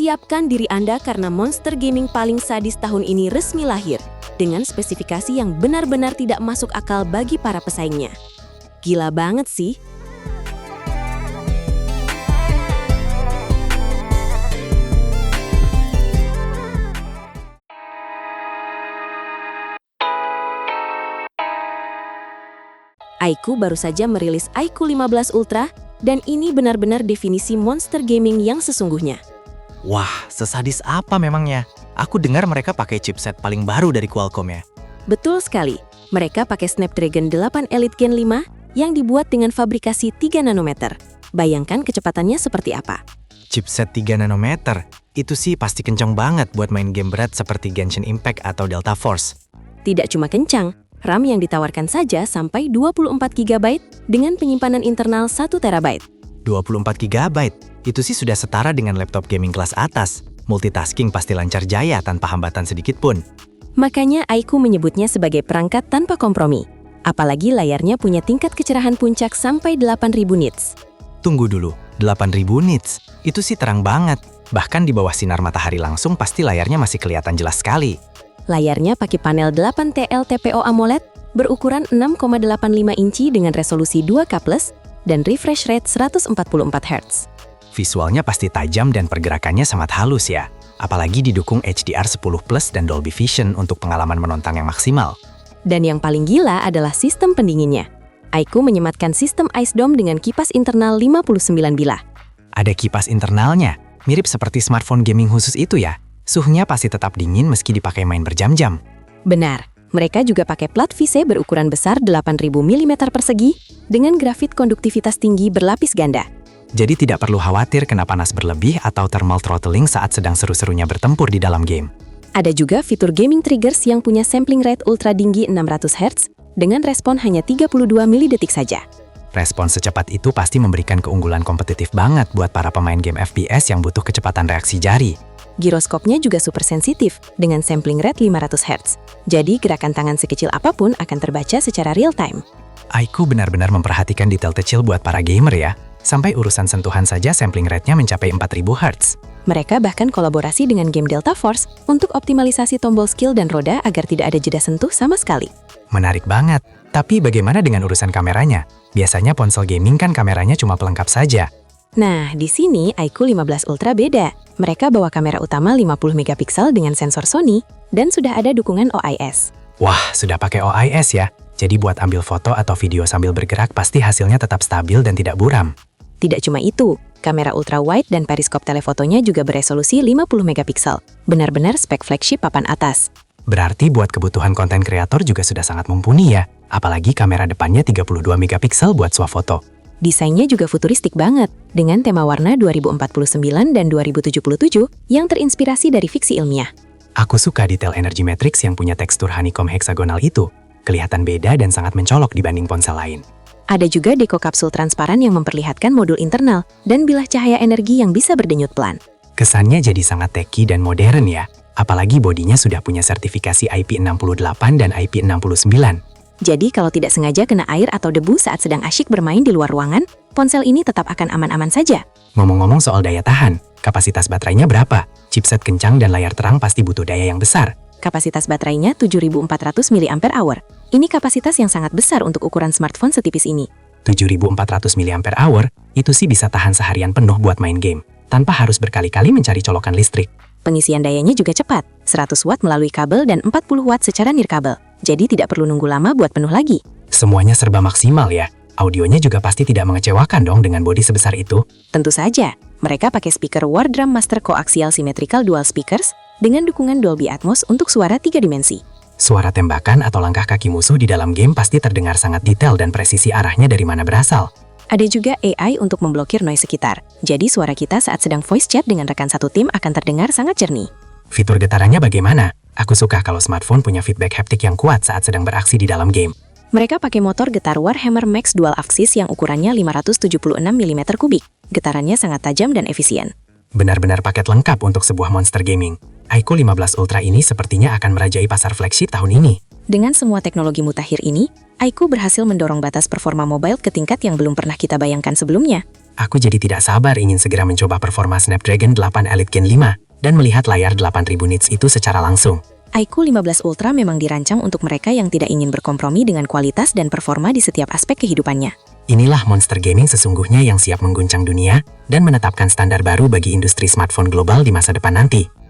Siapkan diri Anda karena monster gaming paling sadis tahun ini resmi lahir, dengan spesifikasi yang benar-benar tidak masuk akal bagi para pesaingnya. Gila banget sih! iQOO baru saja merilis iQOO 15 Ultra, dan ini benar-benar definisi monster gaming yang sesungguhnya. Wah, sesadis apa memangnya? Aku dengar mereka pakai chipset paling baru dari Qualcomm ya. Betul sekali, mereka pakai Snapdragon 8 Elite Gen 5 yang dibuat dengan fabrikasi 3 nanometer. Bayangkan kecepatannya seperti apa. Chipset 3 nanometer, itu sih pasti kencang banget buat main game berat seperti Genshin Impact atau Delta Force. Tidak cuma kencang, RAM yang ditawarkan saja sampai 24 GB dengan penyimpanan internal 1 TB. 24 GB, itu sih sudah setara dengan laptop gaming kelas atas. Multitasking pasti lancar jaya tanpa hambatan sedikit pun. Makanya iQOO menyebutnya sebagai perangkat tanpa kompromi. Apalagi layarnya punya tingkat kecerahan puncak sampai 8000 nits. Tunggu dulu, 8000 nits? Itu sih terang banget. Bahkan di bawah sinar matahari langsung pasti layarnya masih kelihatan jelas sekali. Layarnya pakai panel 8T LTPO AMOLED berukuran 6,85 inci dengan resolusi 2K+, dan refresh rate 144 Hz. Visualnya pasti tajam dan pergerakannya sangat halus ya. Apalagi didukung HDR10+ dan Dolby Vision untuk pengalaman menonton yang maksimal. Dan yang paling gila adalah sistem pendinginnya. iQOO menyematkan sistem Ice Dome dengan kipas internal 59 bilah. Ada kipas internalnya, mirip seperti smartphone gaming khusus itu ya. Suhunya pasti tetap dingin meski dipakai main berjam-jam. Benar, mereka juga pakai plat VC berukuran besar 8000 mm persegi dengan grafit konduktivitas tinggi berlapis ganda. Jadi tidak perlu khawatir kena panas berlebih atau thermal throttling saat sedang seru-serunya bertempur di dalam game. Ada juga fitur gaming triggers yang punya sampling rate ultra tinggi 600 Hz dengan respon hanya 32 milidetik saja. Respon secepat itu pasti memberikan keunggulan kompetitif banget buat para pemain game FPS yang butuh kecepatan reaksi jari. Giroskopnya juga super sensitif dengan sampling rate 500 Hz. Jadi gerakan tangan sekecil apapun akan terbaca secara real time. iQOO benar-benar memperhatikan detail kecil buat para gamer ya. Sampai urusan sentuhan saja sampling rate-nya mencapai 4000 Hz. Mereka bahkan kolaborasi dengan game Delta Force untuk optimalisasi tombol skill dan roda agar tidak ada jeda sentuh sama sekali. Menarik banget. Tapi bagaimana dengan urusan kameranya? Biasanya ponsel gaming kan kameranya cuma pelengkap saja. Nah, di sini iQOO 15 Ultra beda. Mereka bawa kamera utama 50 megapiksel dengan sensor Sony dan sudah ada dukungan OIS. Wah, sudah pakai OIS ya? Jadi buat ambil foto atau video sambil bergerak pasti hasilnya tetap stabil dan tidak buram. Tidak cuma itu, kamera ultra wide dan periskop telefotonya juga beresolusi 50 megapiksel. Benar-benar spek flagship papan atas. Berarti buat kebutuhan konten kreator juga sudah sangat mumpuni ya. Apalagi kamera depannya 32 megapiksel buat swafoto. Desainnya juga futuristik banget, dengan tema warna 2049 dan 2077 yang terinspirasi dari fiksi ilmiah. Aku suka detail energy matrix yang punya tekstur honeycomb heksagonal itu. Kelihatan beda dan sangat mencolok dibanding ponsel lain. Ada juga deko kapsul transparan yang memperlihatkan modul internal dan bilah cahaya energi yang bisa berdenyut pelan. Kesannya jadi sangat techy dan modern ya. Apalagi bodinya sudah punya sertifikasi IP68 dan IP69. Jadi kalau tidak sengaja kena air atau debu saat sedang asyik bermain di luar ruangan, ponsel ini tetap akan aman-aman saja. Ngomong-ngomong soal daya tahan, kapasitas baterainya berapa? Chipset kencang dan layar terang pasti butuh daya yang besar. Kapasitas baterainya 7400 mAh. Ini kapasitas yang sangat besar untuk ukuran smartphone setipis ini. 7400 mAh, itu sih bisa tahan seharian penuh buat main game, tanpa harus berkali-kali mencari colokan listrik. Pengisian dayanya juga cepat, 100 watt melalui kabel dan 40 watt secara nirkabel. Jadi tidak perlu nunggu lama buat penuh lagi. Semuanya serba maksimal ya. Audionya juga pasti tidak mengecewakan dong dengan bodi sebesar itu. Tentu saja, mereka pakai speaker War Drum Master Coaxial Symmetrical Dual Speakers dengan dukungan Dolby Atmos untuk suara 3 dimensi. Suara tembakan atau langkah kaki musuh di dalam game pasti terdengar sangat detail dan presisi arahnya dari mana berasal. Ada juga AI untuk memblokir noise sekitar. Jadi suara kita saat sedang voice chat dengan rekan satu tim akan terdengar sangat jernih. Fitur getarannya bagaimana? Aku suka kalau smartphone punya feedback haptik yang kuat saat sedang beraksi di dalam game. Mereka pakai motor getar Warhammer Max Dual Axis yang ukurannya 576 mm kubik. Getarannya sangat tajam dan efisien. Benar-benar paket lengkap untuk sebuah monster gaming. iQOO 15 Ultra ini sepertinya akan merajai pasar flagship tahun ini. Dengan semua teknologi mutakhir ini, iQOO berhasil mendorong batas performa mobile ke tingkat yang belum pernah kita bayangkan sebelumnya. Aku jadi tidak sabar ingin segera mencoba performa Snapdragon 8 Elite Gen 5 dan melihat layar 8000 nits itu secara langsung. iQOO 15 Ultra memang dirancang untuk mereka yang tidak ingin berkompromi dengan kualitas dan performa di setiap aspek kehidupannya. Inilah monster gaming sesungguhnya yang siap mengguncang dunia dan menetapkan standar baru bagi industri smartphone global di masa depan nanti.